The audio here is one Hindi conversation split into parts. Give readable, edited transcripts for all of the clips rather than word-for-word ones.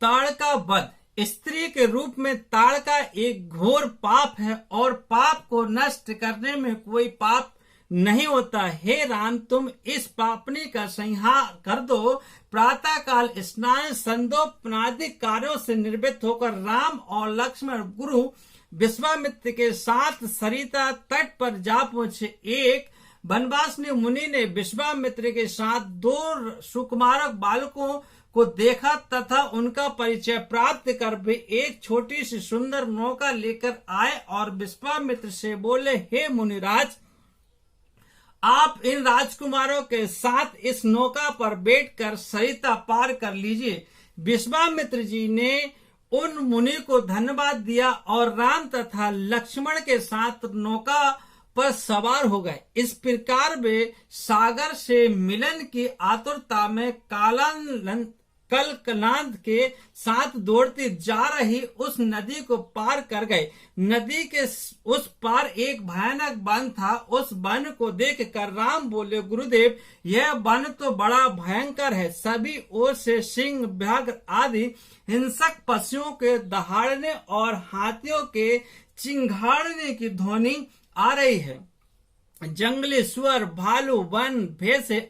ताड़का वध स्त्री के रूप में ताड़का एक घोर पाप है और पाप को नष्ट करने में कोई पाप नहीं होता। हे राम, तुम इस पापनी का संहार कर दो। प्रातः काल स्नान संदोपनादि कार्यों से निर्वृत्त होकर राम और लक्ष्मण गुरु विश्वामित्र के साथ सरिता तट पर जा पहुंचे। एक वनवासिनी मुनि ने विश्वामित्र के साथ 2 सुकुमार बालकों को देखा तथा उनका परिचय प्राप्त कर वे एक छोटी सी सुंदर नौका लेकर आए और विश्वामित्र से बोले, हे मुनिराज, आप इन राजकुमारों के साथ इस नौका पर बैठकर सरिता पार कर लीजिए। विश्वामित्र जी ने उन मुनि को धन्यवाद दिया और राम तथा लक्ष्मण के साथ नौका पर सवार हो गए। इस प्रकार वे सागर से मिलन की आतुरता में कलकलांत के साथ दौड़ती जा रही उस नदी को पार कर गए। नदी के उस पार एक भयानक वन था। उस वन को देखकर राम बोले, गुरुदेव, यह वन तो बड़ा भयंकर है। सभी ओर से सिंह, व्याघ्र आदि हिंसक पशुओं के दहाड़ने और हाथियों के चिंघाड़ने की ध्वनि आ रही है। जंगली सुअर, भालू, वन भैंसे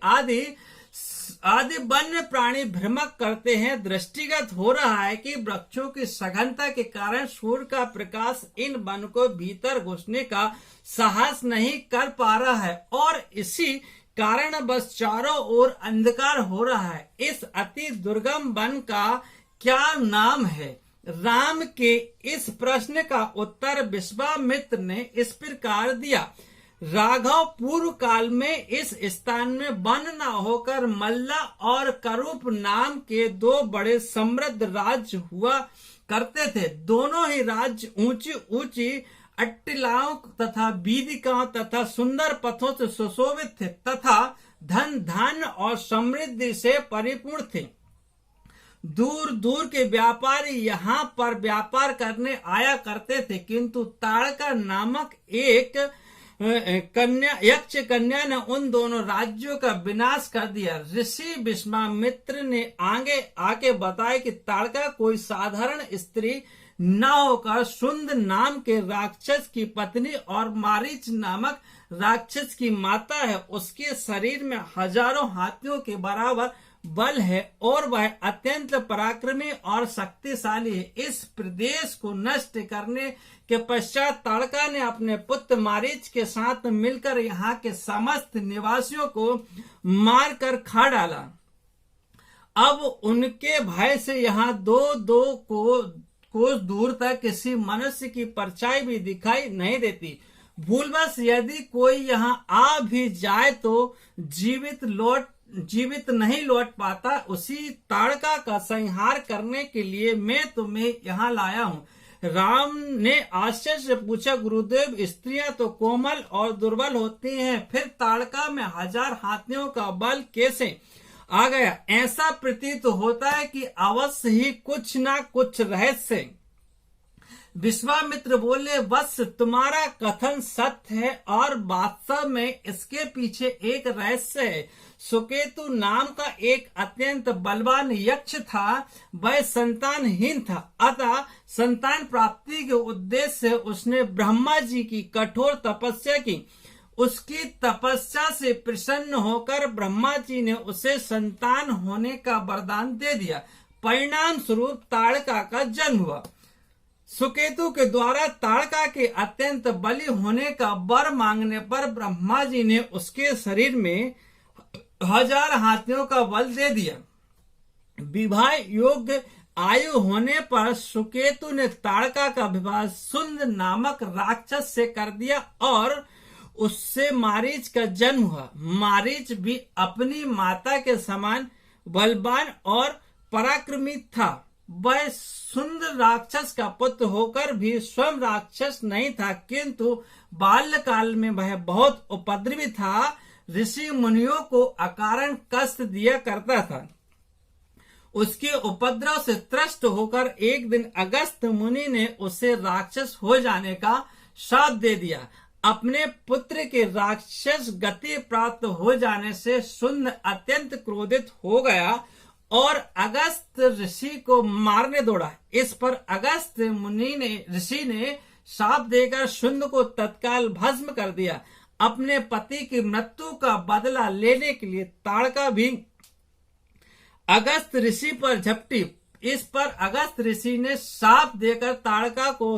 आदि वन्य प्राणी भ्रमक करते हैं। दृष्टिगत हो रहा है कि वृक्षों की सघनता के कारण सूर्य का प्रकाश इन वन को भीतर घुसने का साहस नहीं कर पा रहा है और इसी कारण बस चारों ओर अंधकार हो रहा है। इस अति दुर्गम वन का क्या नाम है? राम के इस प्रश्न का उत्तर विश्वामित्र ने इस प्रकार दिया, राघव, पूर्व काल में इस स्थान में वन न होकर मल्ला और करूप नाम के 2 बड़े समृद्ध राज्य हुआ करते थे। दोनों ही राज्य ऊंची ऊंची अट्टिलाओं तथा वीदिकाओं तथा सुंदर पथों से सुशोभित थे तथा धन धान्य और समृद्धि से परिपूर्ण थे। दूर दूर के व्यापारी यहाँ पर व्यापार करने आया करते थे, किंतु ताड़का नामक एक यक्ष कन्या ने उन दोनों राज्यों का विनाश कर दिया। ऋषि विश्वामित्र ने आगे आके बताया कि ताड़का कोई साधारण स्त्री न होकर शुंद नाम के राक्षस की पत्नी और मारीच नामक राक्षस की माता है। उसके शरीर में हजारों हाथियों के बराबर बल है और वह अत्यंत पराक्रमी और शक्तिशाली है। इस प्रदेश को नष्ट करने के पश्चात ताड़का ने अपने पुत्र मारीच के साथ मिलकर यहाँ के समस्त निवासियों को मारकर खा डाला। अब उनके भय से यहाँ 2 कोस दूर तक किसी मनुष्य की परछाई भी दिखाई नहीं देती। भूलवश यदि कोई यहाँ आ भी जाए तो जीवित नहीं लौट पाता। उसी ताड़का का संहार करने के लिए मैं तुम्हें यहाँ लाया हूँ। राम ने आश्चर्य से पूछा, गुरुदेव, स्त्रियां तो कोमल और दुर्बल होती हैं, फिर ताड़का में 1000 हाथियों का बल कैसे आ गया? ऐसा प्रतीत होता है कि अवश्य ही कुछ ना कुछ रहस्य। विश्वामित्र बोले, वत्स, तुम्हारा कथन सत्य है और वास्तव में इसके पीछे एक रहस्य है। सुकेतु नाम का एक अत्यंत बलवान यक्ष था। वह संतानहीन था, अतः संतान प्राप्ति के उद्देश्य से उसने ब्रह्मा जी की कठोर तपस्या की। उसकी तपस्या से प्रसन्न होकर ब्रह्मा जी ने उसे संतान होने का वरदान दे दिया। परिणाम स्वरूप ताड़का का जन्म हुआ। सुकेतु के द्वारा ताड़का के अत्यंत बली होने का वर मांगने पर ब्रह्मा जी ने उसके शरीर में 1000 हाथियों का बल दे दिया। विवाह योग्य आयु होने पर सुकेतु ने ताड़का का विवाह शुंद नामक राक्षस से कर दिया और उससे मारीच का जन्म हुआ। मारीच भी अपनी माता के समान बलवान और पराक्रमी था। वह सुंदर राक्षस का पुत्र होकर भी स्वयं राक्षस नहीं था, किंतु बाल्यकाल में वह बहुत उपद्रवी था। ऋषि मुनियों को अकारण कष्ट दिया करता था। उसके उपद्रव से त्रस्त होकर एक दिन अगस्त्य मुनि ने उसे राक्षस हो जाने का श्राप दे दिया। अपने पुत्र के राक्षस गति प्राप्त हो जाने से शुंद अत्यंत क्रोधित हो गया और अगस्त ऋषि को मारने दौड़ा। इस पर अगस्त ऋषि ने शाप देकर शुंड को तत्काल भस्म कर दिया। अपने पति की मृत्यु का बदला लेने के लिए ताड़का भी अगस्त ऋषि पर झपटी। इस पर अगस्त ऋषि ने शाप देकर ताड़का को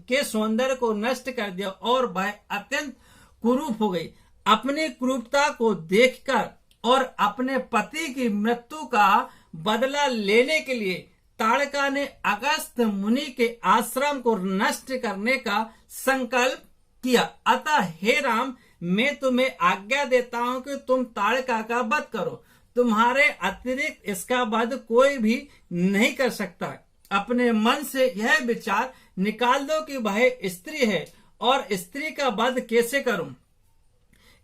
के सौंदर्य को नष्ट कर दिया और वह अत्यंत कुरूप हो गई। अपनी क्रूरता को देखकर और अपने पति की मृत्यु का बदला लेने के लिए ताड़का ने अगस्त मुनि के आश्रम को नष्ट करने का संकल्प किया। अतः हे राम, मैं तुम्हें आज्ञा देता हूं कि तुम ताड़का का वध करो। तुम्हारे अतिरिक्त इसका वध कोई भी नहीं कर सकता। अपने मन से यह विचार निकाल दो कि वह स्त्री है और स्त्री का वध कैसे करूं।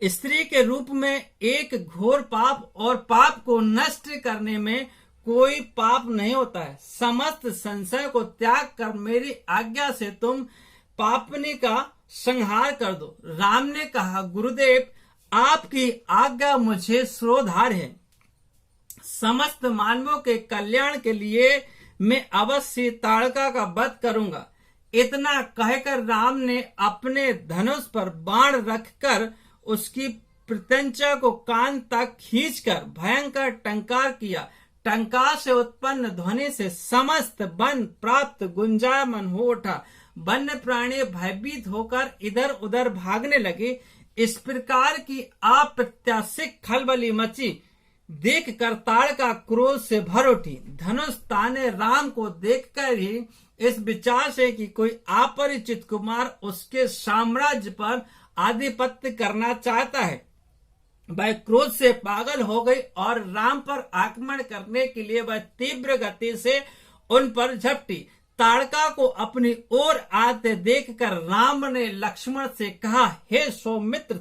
स्त्री के रूप में एक घोर पाप और पाप को नष्ट करने में कोई पाप नहीं होता है। समस्त संशय को त्याग कर मेरी आज्ञा से तुम पापनी का संहार कर दो। राम ने कहा, गुरुदेव, आपकी आज्ञा मुझे श्रोधार्य है। समस्त मानवों के कल्याण के लिए मैं अवश्य ताड़का का वध करूंगा। इतना कहकर राम ने अपने धनुष पर बाण रखकर उसकी प्रत्यंचा को कान तक खींचकर भयंकर टंकार किया। टंकार से उत्पन्न ध्वनि से समस्त वन प्राप्त गुंजायमान हो उठा। वन्य प्राणी भयभीत होकर इधर उधर भागने लगे। इस प्रकार की अप्रत्याशित खलबली मची देख कर ताड़का क्रोध से भर उठी। धनुष ताने राम को देखकर ही इस विचार से कि कोई अपरिचित कुमार उसके साम्राज्य पर आधिपत्य करना चाहता है, वह क्रोध से पागल हो गई और राम पर आक्रमण करने के लिए वह तीव्र गति से उन पर झपटी। ताड़का को अपनी ओर आते देखकर राम ने लक्ष्मण से कहा, हे सौमित्र,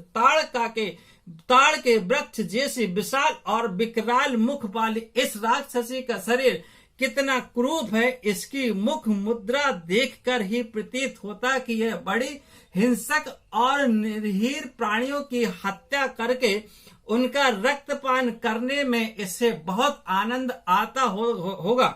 ताड़ के वृक्ष जैसी विशाल और विकराल मुख वाली इस राक्षसी का शरीर कितना क्रूप है। इसकी मुख मुद्रा देखकर ही प्रतीत होता कि यह बड़ी हिंसक और निर्हीर प्राणियों की हत्या करके उनका रक्तपान करने में इसे बहुत आनंद आता होगा।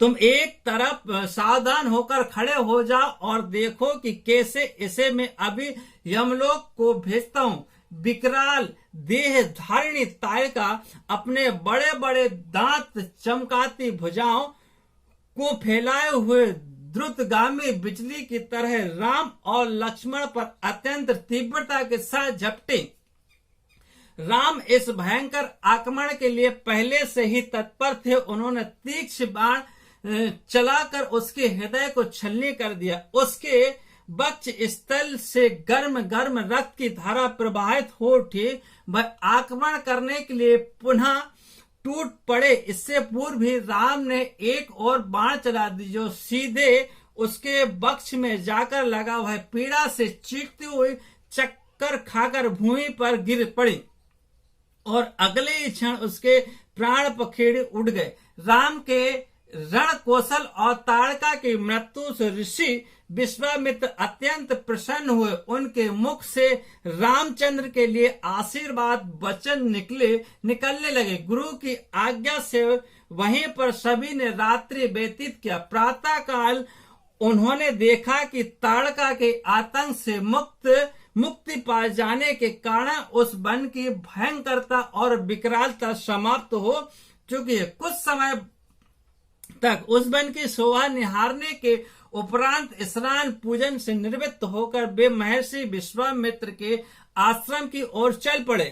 तुम एक तरफ सावधान होकर खड़े हो जाओ और देखो कि कैसे इसे मैं अभी यमलोक को भेजता हूँ। विकराल देह धारिणी ताड़का अपने बड़े बड़े दांत चमकाती भुजाओं को फैलाए हुए द्रुतगामी बिजली की तरह राम और लक्ष्मण पर अत्यंत तीव्रता के साथ झपटे। राम इस भयंकर आक्रमण के लिए पहले से ही तत्पर थे। उन्होंने तीक्ष्ण बाण चलाकर उसके हृदय को छलनी कर दिया। उसके वक्ष स्थल से गर्म गर्म रक्त की धारा प्रवाहित हो उठी। वह आक्रमण करने के लिए पुनः टूट पड़े। इससे पूर्व भी राम ने एक और बाण चला दी जो सीधे उसके वक्ष में जाकर लगा। वह पीड़ा से चीखती हुई चक्कर खाकर भूमि पर गिर पड़ी और अगले ही क्षण उसके प्राण पखेड़े उड़ गए। राम के रण कौशल और ताड़का की मृत्यु से ऋषि विश्वामित्र अत्यंत प्रसन्न हुए। उनके मुख से रामचंद्र के लिए आशीर्वाद वचन निकलने लगे। गुरु की आज्ञा से वहीं पर सभी ने रात्रि व्यतीत किया। प्रातः काल उन्होंने देखा कि ताड़का के आतंक से मुक्ति पा जाने के कारण उस वन की भयंकरता और विकरालता समाप्त हो चुकी है। कुछ समय तक उस वन की शोभा निहारने के उपरांत स्नान पूजन से निवृत्त होकर वे महर्षि विश्वामित्र के आश्रम की ओर चल पड़े।